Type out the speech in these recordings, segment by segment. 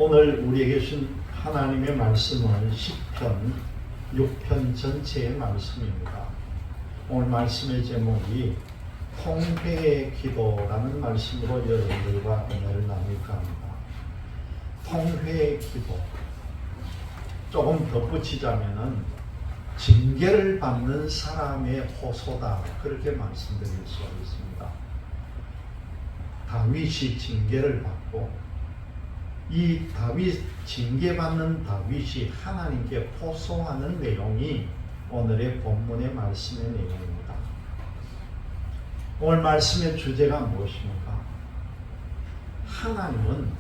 오늘 우리에게 주신 하나님의 말씀은 시편 6편 전체의 말씀입니다. 오늘 말씀의 제목이 통회의 기도라는 말씀으로 여러분들과 은혜를 나눌까 합니다. 통회의 기도. 조금 덧붙이자면은 징계를 받는 사람의 호소다, 그렇게 말씀드릴 수가 있습니다. 다윗이 징계를 받고 이 다윗, 징계받는 다윗이 하나님께 호소하는 내용이 오늘의 본문의 말씀의 내용입니다. 오늘 말씀의 주제가 무엇입니까? 하나님은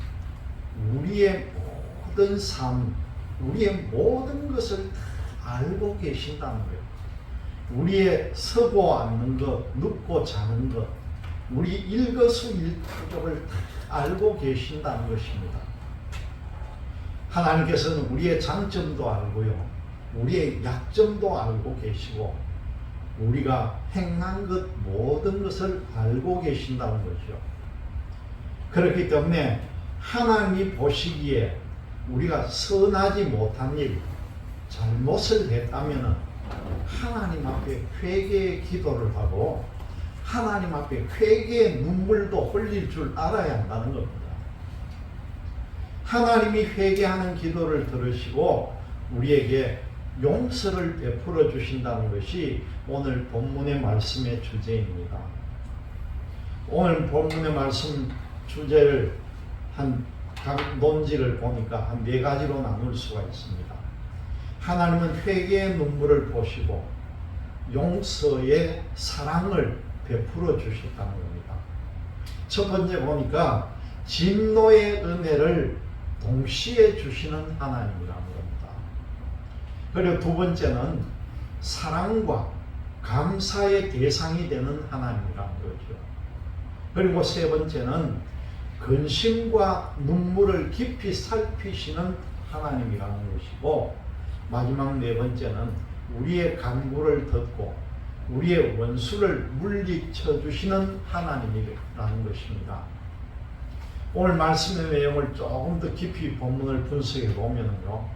우리의 모든 삶, 우리의 모든 것을 다 알고 계신다는 거예요. 우리의 서고 앉는 것, 눕고 자는 것, 우리 일거수일투족을 다 알고 계신다는 것입니다. 하나님께서는 우리의 장점도 알고요, 우리의 약점도 알고 계시고, 우리가 행한 것 모든 것을 알고 계신다는 거죠. 그렇기 때문에 하나님이 보시기에 우리가 선하지 못한 일, 잘못을 했다면 하나님 앞에 회개의 기도를 하고 하나님 앞에 회개의 눈물도 흘릴 줄 알아야 한다는 겁니다. 하나님이 회개하는 기도를 들으시고 우리에게 용서를 베풀어 주신다는 것이 오늘 본문의 말씀의 주제입니다. 오늘 본문의 말씀 주제를 각 논지를 보니까 한 4가지로 나눌 수가 있습니다. 하나님은 회개의 눈물을 보시고 용서의 사랑을 베풀어 주셨다는 겁니다. 첫 번째 보니까 진노의 은혜를 동시에 주시는 하나님이라는 겁니다. 그리고 두 번째는 사랑과 감사의 대상이 되는 하나님이라는 거죠. 그리고 세 번째는 근심과 눈물을 깊이 살피시는 하나님이라는 것이고, 마지막 네 번째는 우리의 간구를 듣고 우리의 원수를 물리쳐 주시는 하나님이라는 것입니다. 오늘 말씀의 내용을 조금 더 깊이 본문을 분석해 보면요,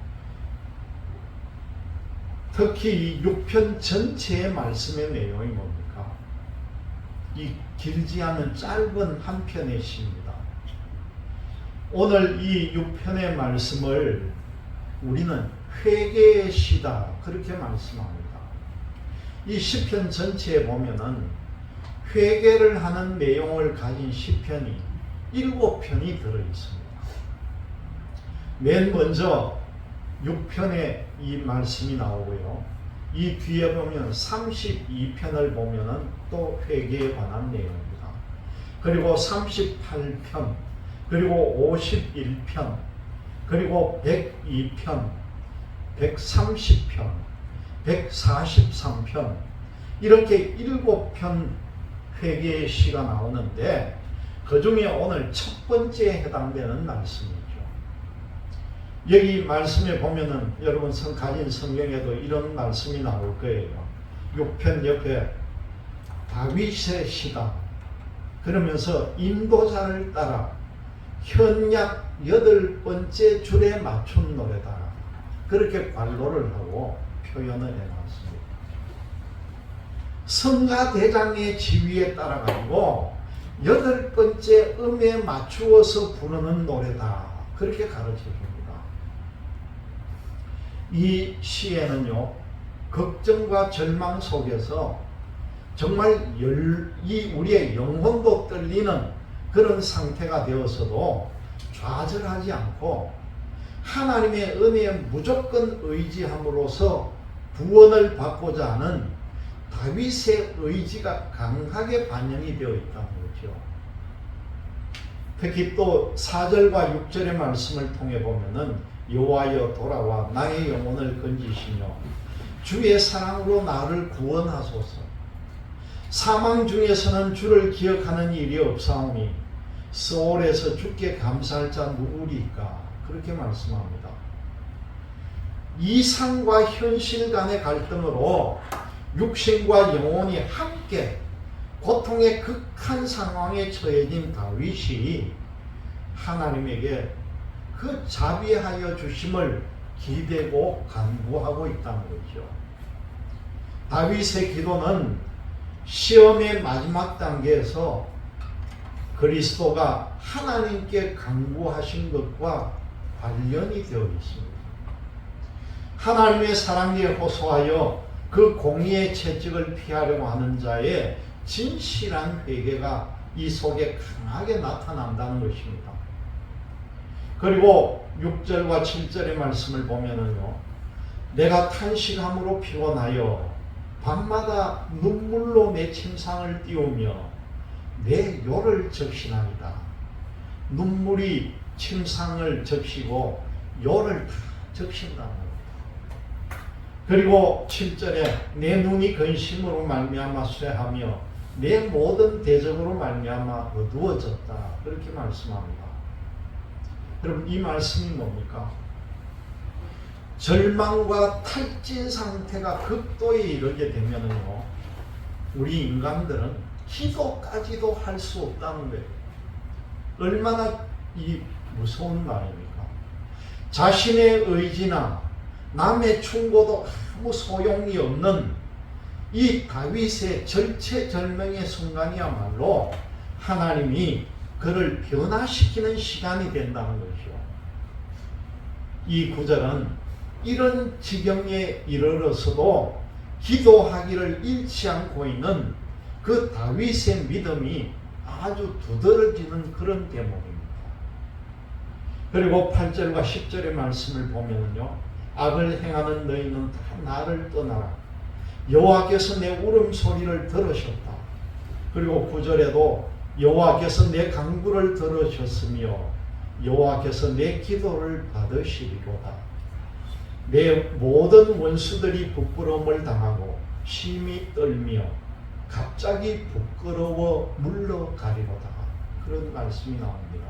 특히 이 6편 전체의 말씀의 내용이 뭡니까? 이 길지 않은 짧은 한 편의 시입니다. 오늘 이 6편의 말씀을 우리는 회개의 시다, 그렇게 말씀합니다. 이 시편 전체에 보면은 회개를 하는 내용을 가진 시편이 7편이 들어있습니다. 맨 먼저 6편에 이 말씀이 나오고요, 이 뒤에 보면 32편을 보면은 또 회개에 관한 내용입니다. 그리고 38편, 그리고 51편, 그리고 102편, 130편, 143편, 이렇게 7편 회개의 시가 나오는데, 그 중에 오늘 첫 번째에 해당되는 말씀이죠. 여기 말씀에 보면은 여러분 가진 성경에도 이런 말씀이 나올 거예요. 6편 옆에 다윗의 시다, 그러면서 인도자를 따라 현약 8번째 줄에 맞춘 노래다, 그렇게 관로를 하고 표현을 해놨습니다. 성가대장의 지위에 따라 가지고 8번째 음에 맞추어서 부르는 노래다, 그렇게 가르쳐 줍니다. 이 시에는요, 걱정과 절망 속에서 정말 우리의 영혼도 떨리는 그런 상태가 되어서도 좌절하지 않고 하나님의 은혜에 무조건 의지함으로써 구원을 받고자 하는 다윗의 의지가 강하게 반영이 되어 있다는 거죠. 특히 또 4절과 6절의 말씀을 통해 보면은 여호와여 돌아와 나의 영혼을 건지시며 주의 사랑으로 나를 구원하소서. 사망 중에서는 주를 기억하는 일이 없사오니 스올에서 주께 감사할 자 누구리까, 그렇게 말씀합니다. 이상과 현실 간의 갈등으로 육신과 영혼이 함께 고통의 극한 상황에 처해진 다윗이 하나님에게 그 자비하여 주심을 기대고 간구하고 있다는 거죠. 다윗의 기도는 시험의 마지막 단계에서 그리스도가 하나님께 간구하신 것과 관련이 되어 있습니다. 하나님의 사랑에 호소하여 그 공의의 채찍을 피하려고 하는 자의 진실한 회개가 이 속에 강하게 나타난다는 것입니다. 그리고 6절과 7절의 말씀을 보면은요, 내가 탄식함으로 피곤하여 밤마다 눈물로 내 침상을 띄우며 내 요를 적시나이다. 눈물이 침상을 적시고 요를 다 적신다는 겁니다. 그리고 7절에 내 눈이 근심으로 말미암아 쇠하며 내 모든 대적으로 말미암아 어두워졌다. 그렇게 말씀합니다. 여러분, 이 말씀이 뭡니까? 절망과 탈진 상태가 극도에 이르게 되면은요, 우리 인간들은 기도까지도 할 수 없다는 거예요. 얼마나 이 무서운 말입니까? 자신의 의지나 남의 충고도 아무 소용이 없는 이 다윗의 절체절명의 순간이야말로 하나님이 그를 변화시키는 시간이 된다는 거죠. 이 구절은 이런 지경에 이르러서도 기도하기를 잃지 않고 있는 그 다윗의 믿음이 아주 두드러지는 그런 대목입니다. 그리고 8절과 10절의 말씀을 보면요, 악을 행하는 너희는 다 나를 떠나라. 여호와께서 내 울음소리를 들으셨다. 그리고 9절에도 여호와께서 내 간구를 들으셨으며 여호와께서 내 기도를 받으시리로다. 내 모든 원수들이 부끄러움을 당하고 심히 떨며 갑자기 부끄러워 물러가리로다. 그런 말씀이 나옵니다.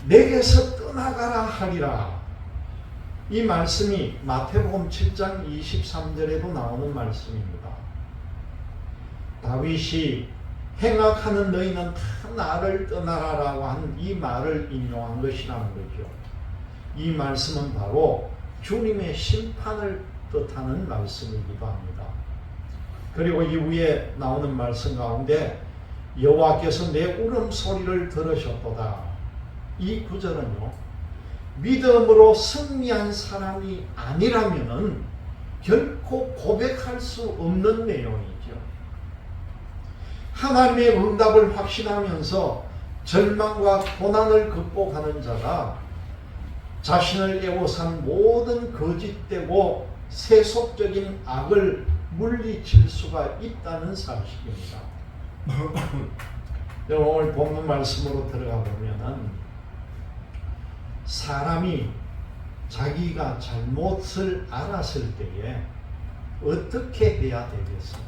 내게서 떠나가라 하리라. 이 말씀이 마태복음 7장 23절에도 나오는 말씀입니다. 다윗이 행악하는 너희는 다 나를 떠나라라고 하는 이 말을 인용한 것이라는 거죠. 이 말씀은 바로 주님의 심판을 뜻하는 말씀이기도 합니다. 그리고 이후에 나오는 말씀 가운데 여호와께서 내 울음소리를 들으셨도다. 이 구절은요, 믿음으로 승리한 사람이 아니라면은 결코 고백할 수 없는 내용이죠. 하나님의 응답을 확신하면서 절망과 고난을 극복하는 자가 자신을 애워싼 모든 거짓되고 세속적인 악을 물리칠 수가 있다는 사실입니다. 오늘 본문 말씀으로 들어가 보면은 사람이 자기가 잘못을 알았을 때에 어떻게 해야 되겠습니까?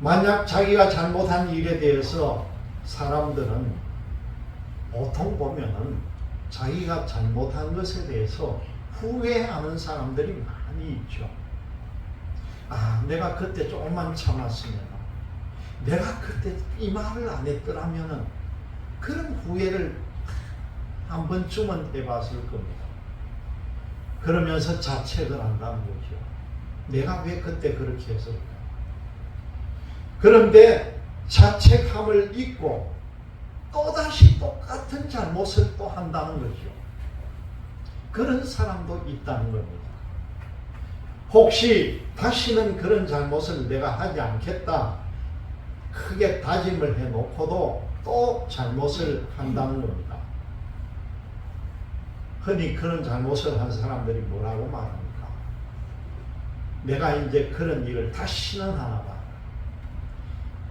만약 자기가 잘못한 일에 대해서 사람들은 보통 보면은 자기가 잘못한 것에 대해서 후회하는 사람들이 많이 있죠. 내가 그때 조금만 참았으면, 내가 그때 이 말을 안 했더라면은, 그런 후회를 한 번쯤은 해봤을 겁니다. 그러면서 자책을 한다는 거죠. 내가 왜 그때 그렇게 했을까? 그런데 자책함을 잊고 또다시 똑같은 잘못을 또 한다는 거죠. 그런 사람도 있다는 겁니다. 혹시 다시는 그런 잘못을 내가 하지 않겠다 크게 다짐을 해놓고도 또 잘못을 한다는 겁니다. 흔히 그런 잘못을 한 사람들이 뭐라고 말합니까? 내가 이제 그런 일을 다시는 하나 봐.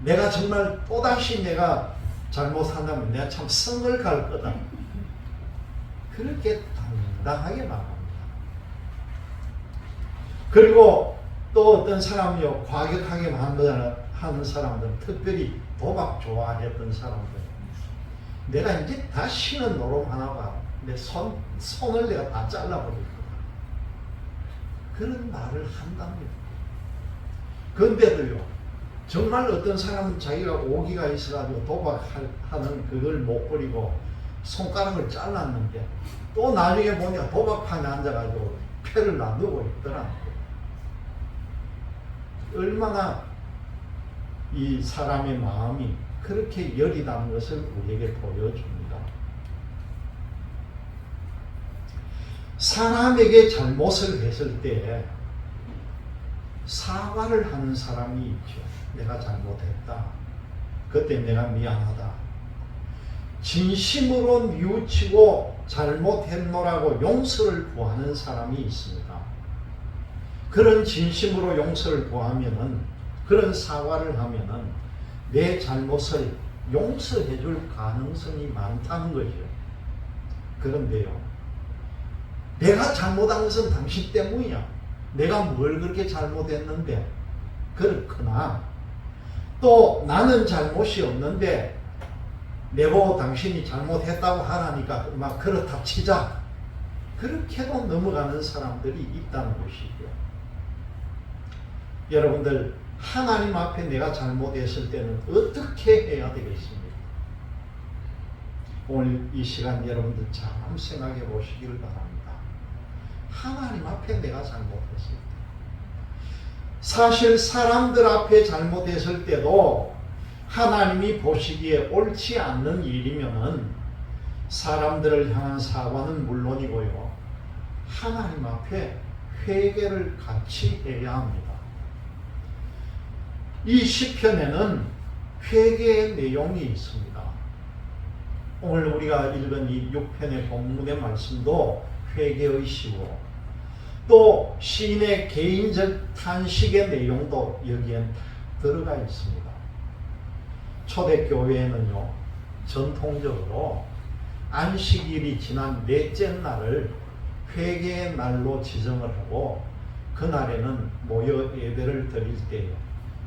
내가 정말 또다시 내가 잘못한다면 내가 참 성을 갈 거다. 그렇게 당당하게 말합니다. 그리고 또 어떤 사람이요, 과격하게 하는 사람들은, 특별히 도박 좋아했던 사람들, 내가 이제 다시는 노름 하나 봐. 내 손을 내가 다 잘라버릴 거다. 그런 말을 한답니다. 그런데도요, 정말 어떤 사람은 자기가 오기가 있어가지고 도박하는 그걸 못 버리고 손가락을 잘랐는데 또 나중에 보니까 도박판에 앉아가지고 패를 놔두고 있더라고요. 얼마나 이 사람의 마음이 그렇게 열이다는 것을 우리에게 보여줍니다. 사람에게 잘못을 했을 때 사과를 하는 사람이 있죠. 내가 잘못했다. 그때 내가 미안하다. 진심으로 뉘우치고 잘못했노라고 용서를 구하는 사람이 있습니다. 그런 진심으로 용서를 구하면은, 그런 사과를 하면은 내 잘못을 용서해 줄 가능성이 많다는 거죠. 그런데요, 내가 잘못한 것은 당신 때문이야. 내가 뭘 그렇게 잘못했는데. 그렇거나 또 나는 잘못이 없는데 내보고 당신이 잘못했다고 하라니까 막 그렇다 치자. 그렇게도 넘어가는 사람들이 있다는 것이고요. 여러분들, 하나님 앞에 내가 잘못했을 때는 어떻게 해야 되겠습니까? 오늘 이 시간 여러분들 잘 생각해 보시기를 바랍니다. 하나님 앞에 내가 잘못했을 때, 사실 사람들 앞에 잘못했을 때도 하나님이 보시기에 옳지 않는 일이면은 사람들을 향한 사과는 물론이고요, 하나님 앞에 회개를 같이 해야 합니다. 이 시편에는 회개의 내용이 있습니다. 오늘 우리가 읽은 이 6편의 본문의 말씀도 회개의 시고, 또 시인의 개인적 탄식의 내용도 여기엔 들어가 있습니다. 초대교회에는요, 전통적으로 안식일이 지난 넷째 날을 회개의 날로 지정을 하고, 그날에는 모여 예배를 드릴 때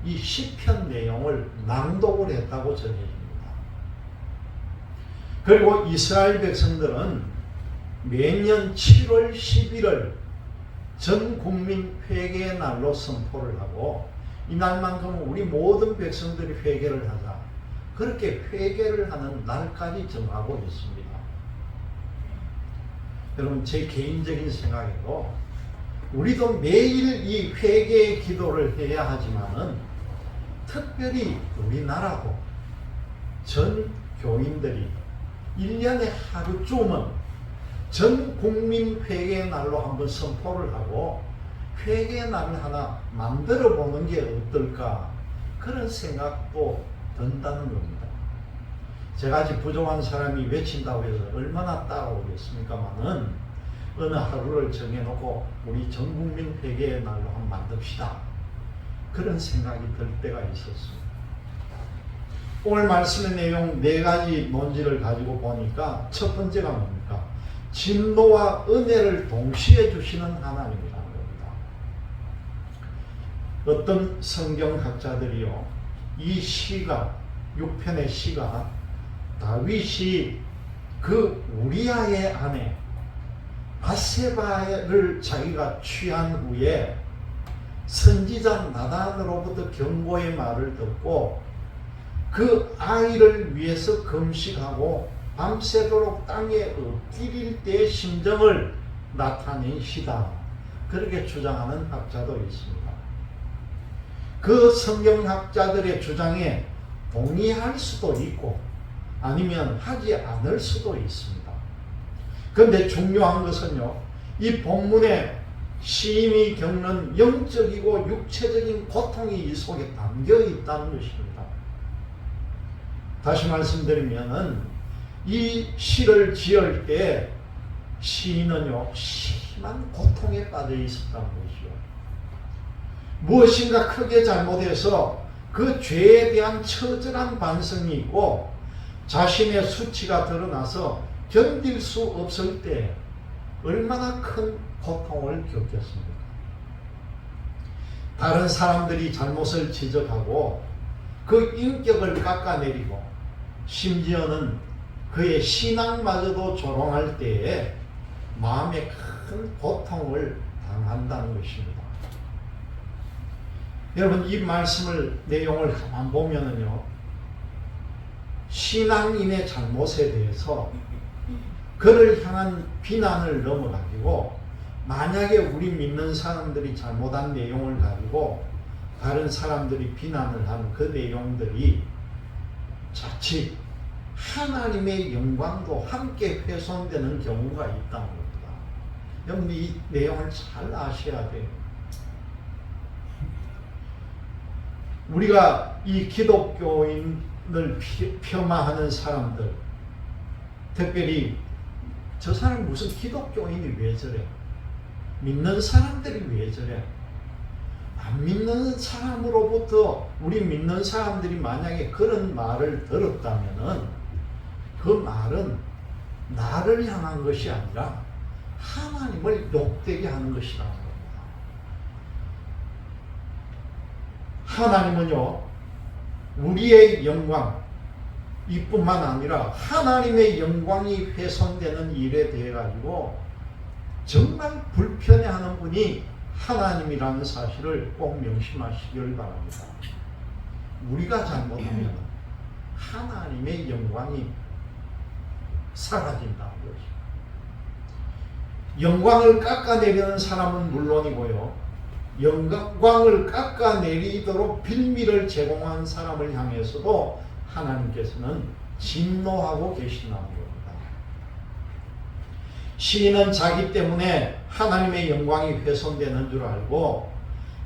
이 시편 내용을 낭독을 했다고 전해집니다. 그리고 이스라엘 백성들은 매년 7월 11일 전 국민 회개의 날로 선포를 하고, 이날만큼은 우리 모든 백성들이 회개를 하자, 그렇게 회개를 하는 날까지 정하고 있습니다. 여러분, 제 개인적인 생각에도 우리도 매일 이 회개의 기도를 해야 하지만은, 특별히 우리나라도 전 교인들이 1년에 하루쯤은 전 국민 회개의 날로 한번 선포를 하고 회개의 날을 하나 만들어 보는 게 어떨까, 그런 생각도 든다는 겁니다. 제가 아직 부족한 사람이 외친다고 해서 얼마나 따라오겠습니까마는, 어느 하루를 정해놓고 우리 전 국민 회개의 날로 한번 만듭시다, 그런 생각이 들 때가 있었습니다. 오늘 말씀의 내용 4가지 논지를 가지고 보니까, 첫 번째가 뭡니까? 진노와 은혜를 동시에 주시는 하나님이라는 겁니다. 어떤 성경학자들이요, 이 시가, 6편의 시가 다윗이 그 우리아의 아내 바세바를 자기가 취한 후에 선지자 나단으로부터 경고의 말을 듣고 그 아이를 위해서 금식하고 밤새도록 땅에 엎드릴 때의 심정을 나타낸 시다, 그렇게 주장하는 학자도 있습니다. 그 성경학자들의 주장에 동의할 수도 있고 아니면 하지 않을 수도 있습니다. 그런데 중요한 것은요, 이 본문에 시인이 겪는 영적이고 육체적인 고통이 이 속에 담겨 있다는 것입니다. 다시 말씀드리면은, 이 시를 지을 때 시인은요, 심한 고통에 빠져 있었다는 것이죠. 무엇인가 크게 잘못해서 그 죄에 대한 처절한 반성이 있고 자신의 수치가 드러나서 견딜 수 없을 때 얼마나 큰 고통을 겪었습니까? 다른 사람들이 잘못을 지적하고 그 인격을 깎아내리고 심지어는 그의 신앙마저도 조롱할 때에 마음에 큰 고통을 당한다는 것입니다. 여러분 이 말씀을 내용을 가만 보면은요, 신앙인의 잘못에 대해서 그를 향한 비난을 넘어가지고 만약에 우리 믿는 사람들이 잘못한 내용을 가지고 다른 사람들이 비난을 하는 그 내용들이 자칫 하나님의 영광도 함께 훼손되는 경우가 있다는 겁니다. 여러분 이 내용을 잘 아셔야 돼요. 우리가 이 기독교인을 폄하하는 사람들, 특별히 저 사람이 무슨 기독교인이 왜 저래? 믿는 사람들이 왜 저래? 안 믿는 사람으로부터 우리 믿는 사람들이 만약에 그런 말을 들었다면은 그 말은 나를 향한 것이 아니라 하나님을 욕되게 하는 것이라는 겁니다. 하나님은요, 우리의 영광 이뿐만 아니라 하나님의 영광이 훼손되는 일에 대해 가지고 정말 불편해하는 분이 하나님이라는 사실을 꼭 명심하시길 바랍니다. 우리가 잘못하면 하나님의 영광이 사라진다는 것이죠. 영광을 깎아내리는 사람은 물론이고요, 영광을 깎아내리도록 빌미를 제공한 사람을 향해서도 하나님께서는 진노하고 계신다는 겁니다. 시인은 자기 때문에 하나님의 영광이 훼손되는 줄 알고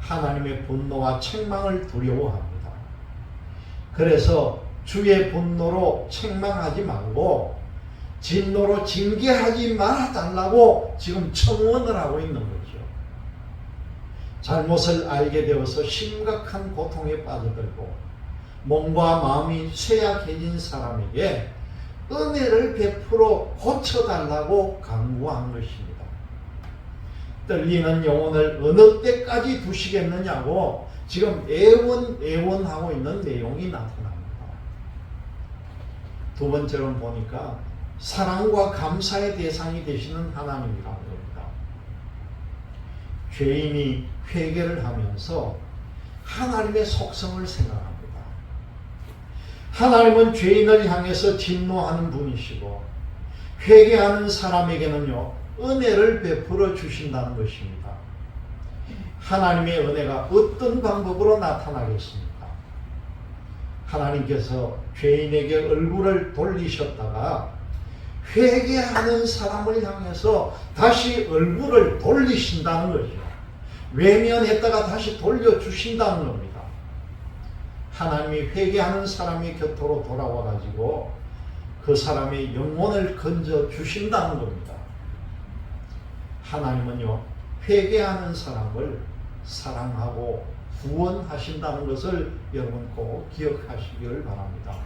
하나님의 분노와 책망을 두려워합니다. 그래서 주의 분노로 책망하지 말고 진노로 징계하지 말아달라고 지금 청원을 하고 있는 거죠. 잘못을 알게 되어서 심각한 고통에 빠져들고 몸과 마음이 쇠약해진 사람에게 은혜를 베풀어 고쳐달라고 강구한 것입니다. 떨리는 영혼을 어느 때까지 두시겠느냐고 지금 애원하고 있는 내용이 나타납니다. 두 번째로 보니까 사랑과 감사의 대상이 되시는 하나님이라는 겁니다. 죄인이 회개를 하면서 하나님의 속성을 생각합니다. 하나님은 죄인을 향해서 진노하는 분이시고 회개하는 사람에게는요, 은혜를 베풀어 주신다는 것입니다. 하나님의 은혜가 어떤 방법으로 나타나겠습니까? 하나님께서 죄인에게 얼굴을 돌리셨다가 회개하는 사람을 향해서 다시 얼굴을 돌리신다는 거죠. 외면했다가 다시 돌려주신다는 겁니다. 하나님이 회개하는 사람의 곁으로 돌아와 가지고 그 사람의 영혼을 건져 주신다는 겁니다. 하나님은요, 회개하는 사람을 사랑하고 구원하신다는 것을 여러분 꼭 기억하시길 바랍니다.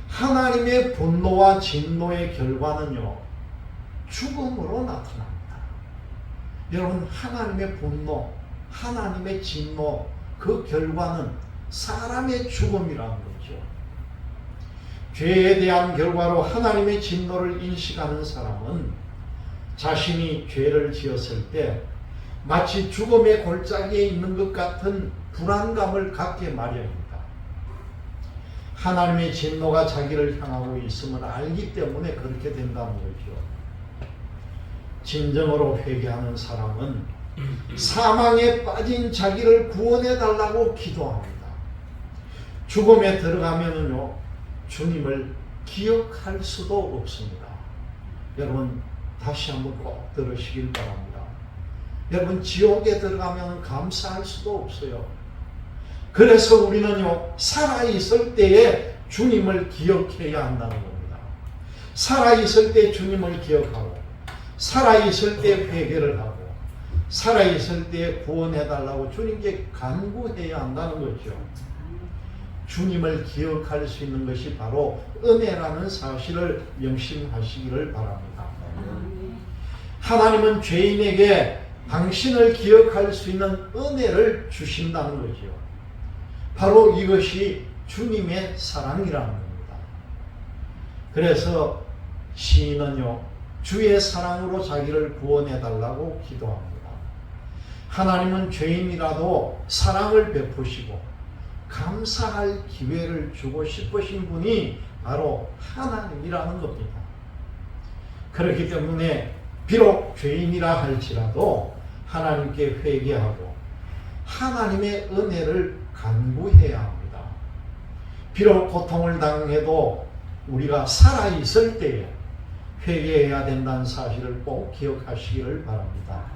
하나님의 분노와 진노의 결과는요, 죽음으로 나타납니다. 여러분, 하나님의 분노, 하나님의 진노, 그 결과는 사람의 죽음이라는 거죠. 죄에 대한 결과로 하나님의 진노를 인식하는 사람은 자신이 죄를 지었을 때 마치 죽음의 골짜기에 있는 것 같은 불안감을 갖게 마련입니다. 하나님의 진노가 자기를 향하고 있음을 알기 때문에 그렇게 된다는 거죠. 진정으로 회개하는 사람은 사망에 빠진 자기를 구원해 달라고 기도합니다. 죽음에 들어가면은요, 주님을 기억할 수도 없습니다. 여러분, 다시 한번 꼭 들으시길 바랍니다. 여러분, 지옥에 들어가면 감사할 수도 없어요. 그래서 우리는요, 살아있을 때에 주님을 기억해야 한다는 겁니다. 살아있을 때 주님을 기억하고, 살아있을 때 회개를 하고, 살아있을 때 구원해달라고 주님께 간구해야 한다는 거죠. 주님을 기억할 수 있는 것이 바로 은혜라는 사실을 명심하시기를 바랍니다. 하나님은 죄인에게 당신을 기억할 수 있는 은혜를 주신다는 거죠. 바로 이것이 주님의 사랑이라는 겁니다. 그래서 시인은요, 주의 사랑으로 자기를 구원해달라고 기도합니다. 하나님은 죄인이라도 사랑을 베푸시고 감사할 기회를 주고 싶으신 분이 바로 하나님이라는 겁니다. 그렇기 때문에 비록 죄인이라 할지라도 하나님께 회개하고 하나님의 은혜를 간구해야 합니다. 비록 고통을 당해도 우리가 살아있을 때에 회개해야 된다는 사실을 꼭 기억하시기를 바랍니다.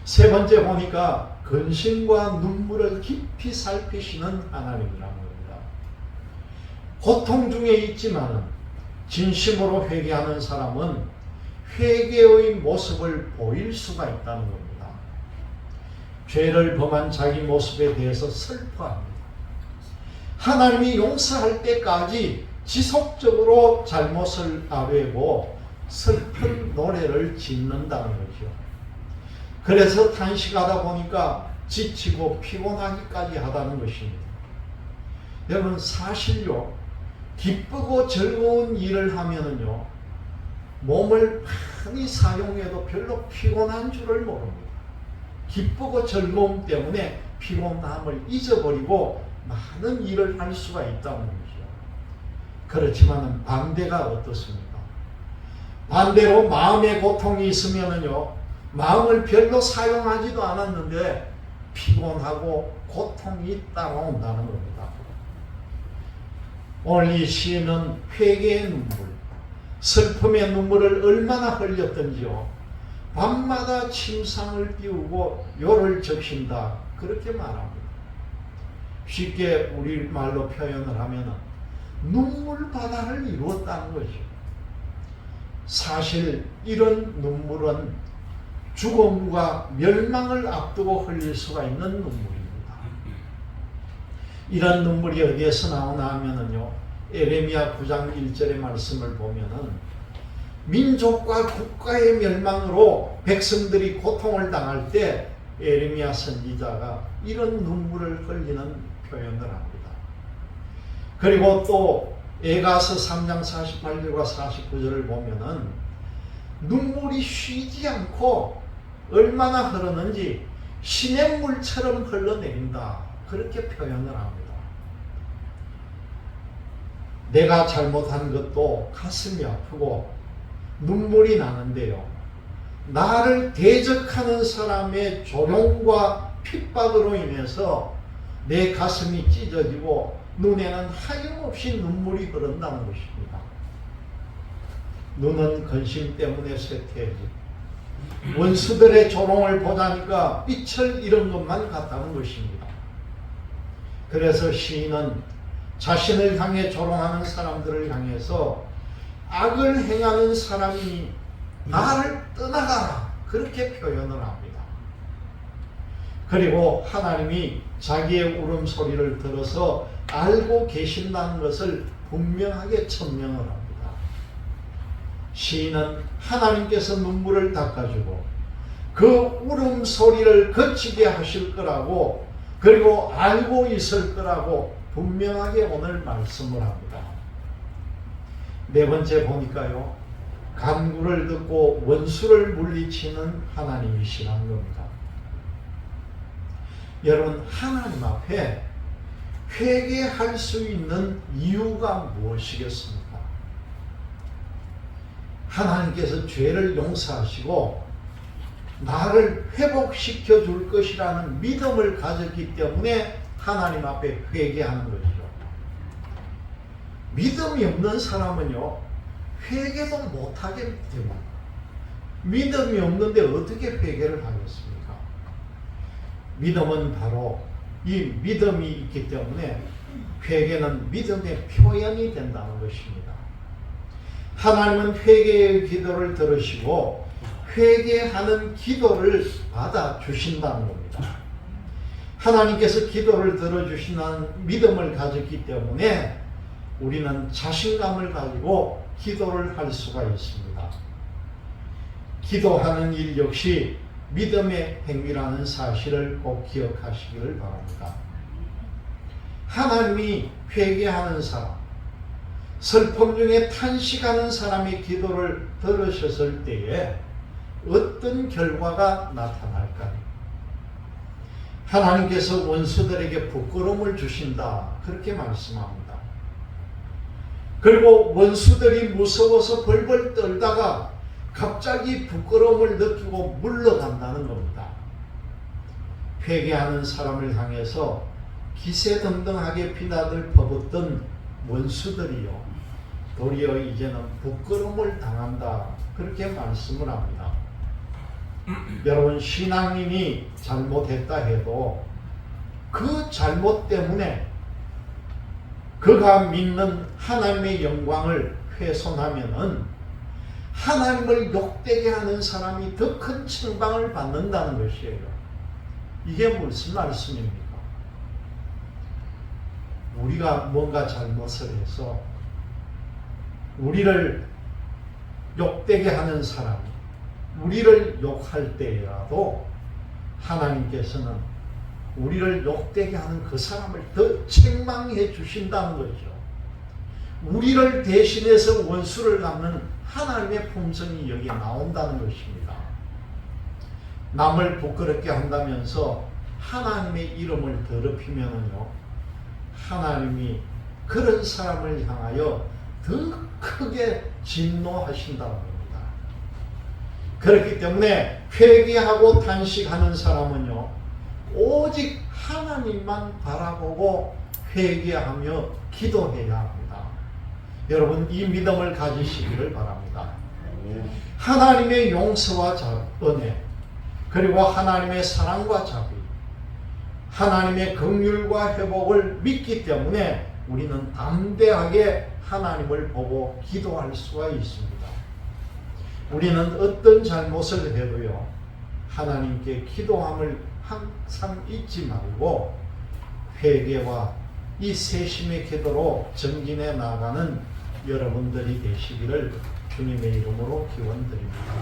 세 번째 보니까 근심과 눈물을 깊이 살피시는 하나님이라는 겁니다. 고통 중에 있지만 진심으로 회개하는 사람은 회개의 모습을 보일 수가 있다는 겁니다. 죄를 범한 자기 모습에 대해서 슬퍼합니다. 하나님이 용서할 때까지 지속적으로 잘못을 아뢰고 슬픈 노래를 짓는다는 거죠. 그래서 탄식하다 보니까 지치고 피곤하기까지 하다는 것입니다. 여러분, 사실요, 기쁘고 즐거운 일을 하면은요, 몸을 많이 사용해도 별로 피곤한 줄을 모릅니다. 기쁘고 즐거움 때문에 피곤함을 잊어버리고 많은 일을 할 수가 있다는 거죠. 그렇지만 반대가 어떻습니까? 반대로 마음의 고통이 있으면은요, 마음을 별로 사용하지도 않았는데 피곤하고 고통이 따라온다는 겁니다. 오늘 이 시인은 회개의 눈물, 슬픔의 눈물을 얼마나 흘렸던지요. 밤마다 침상을 띄우고 요를 적신다, 그렇게 말합니다. 쉽게 우리말로 표현을 하면 눈물 바다를 이루었다는 거죠. 사실 이런 눈물은 죽음과 멸망을 앞두고 흘릴 수가 있는 눈물입니다. 이런 눈물이 어디에서 나오나 하면은요, 에레미야 9장 1절의 말씀을 보면은 민족과 국가의 멸망으로 백성들이 고통을 당할 때 에레미야 선지자가 이런 눈물을 흘리는 표현을 합니다. 그리고 또 에가서 3장 48절과 49절을 보면은 눈물이 쉬지 않고 얼마나 흐르는지 시냇물처럼 흘러내린다, 그렇게 표현을 합니다. 내가 잘못한 것도 가슴이 아프고 눈물이 나는데요, 나를 대적하는 사람의 조롱과 핍박으로 인해서 내 가슴이 찢어지고 눈에는 하염없이 눈물이 흐른다는 것입니다. 눈은 근심 때문에 쇠퇴해지고 원수들의 조롱을 보자니까 빛을 잃은 것만 같다는 것입니다. 그래서 시인은 자신을 향해 조롱하는 사람들을 향해서 악을 행하는 사람이 나를 떠나가라, 그렇게 표현을 합니다. 그리고 하나님이 자기의 울음소리를 들어서 알고 계신다는 것을 분명하게 천명을 합니다. 시인은 하나님께서 눈물을 닦아주고 그 울음소리를 그치게 하실 거라고, 그리고 알고 있을 거라고 분명하게 오늘 말씀을 합니다. 네 번째 보니까요, 간구를 듣고 원수를 물리치는 하나님이시라는 겁니다. 여러분, 하나님 앞에 회개할 수 있는 이유가 무엇이겠습니까? 하나님께서 죄를 용서하시고 나를 회복시켜 줄 것이라는 믿음을 가졌기 때문에 하나님 앞에 회개하는 거죠. 믿음이 없는 사람은요, 회개도 못하게 됩니다. 믿음이 없는데 어떻게 회개를 하겠습니까? 믿음은 바로 이 믿음이 있기 때문에 회개는 믿음의 표현이 된다는 것입니다. 하나님은 회개의 기도를 들으시고 회개하는 기도를 받아주신다는 겁니다. 하나님께서 기도를 들어주신다는 믿음을 가졌기 때문에 우리는 자신감을 가지고 기도를 할 수가 있습니다. 기도하는 일 역시 믿음의 행위라는 사실을 꼭 기억하시기를 바랍니다. 하나님이 회개하는 사람, 슬픔 중에 탄식하는 사람의 기도를 들으셨을 때에 어떤 결과가 나타날까요? 하나님께서 원수들에게 부끄러움을 주신다. 그렇게 말씀합니다. 그리고 원수들이 무서워서 벌벌 떨다가 갑자기 부끄러움을 느끼고 물러간다는 겁니다. 회개하는 사람을 향해서 기세등등하게 피난을 퍼붓던 원수들이요, 도리어 이제는 부끄러움을 당한다. 그렇게 말씀을 합니다. 여러분, 신앙인이 잘못했다 해도 그 잘못 때문에 그가 믿는 하나님의 영광을 훼손하면은 하나님을 욕되게 하는 사람이 더 큰 책망을 받는다는 것이에요. 이게 무슨 말씀입니까? 우리가 뭔가 잘못을 해서 우리를 욕되게 하는 사람, 우리를 욕할 때라도 하나님께서는 우리를 욕되게 하는 그 사람을 더 책망해 주신다는 거죠. 우리를 대신해서 원수를 갚는 하나님의 품성이 여기 나온다는 것입니다. 남을 부끄럽게 한다면서 하나님의 이름을 더럽히면은요, 하나님이 그런 사람을 향하여 더 크게 진노하신다는 겁니다. 그렇기 때문에 회개하고 단식하는 사람은요, 오직 하나님만 바라보고 회개하며 기도해야 합니다. 여러분, 이 믿음을 가지시기를 바랍니다. 하나님의 용서와 은혜, 그리고 하나님의 사랑과 자비, 하나님의 긍휼과 회복을 믿기 때문에 우리는 담대하게 하나님을 보고 기도할 수가 있습니다. 우리는 어떤 잘못을 해도요, 하나님께 기도함을 항상 잊지 말고 회개와 이 세심의 기도로 정진해 나가는 여러분들이 되시기를 주님의 이름으로 기원드립니다.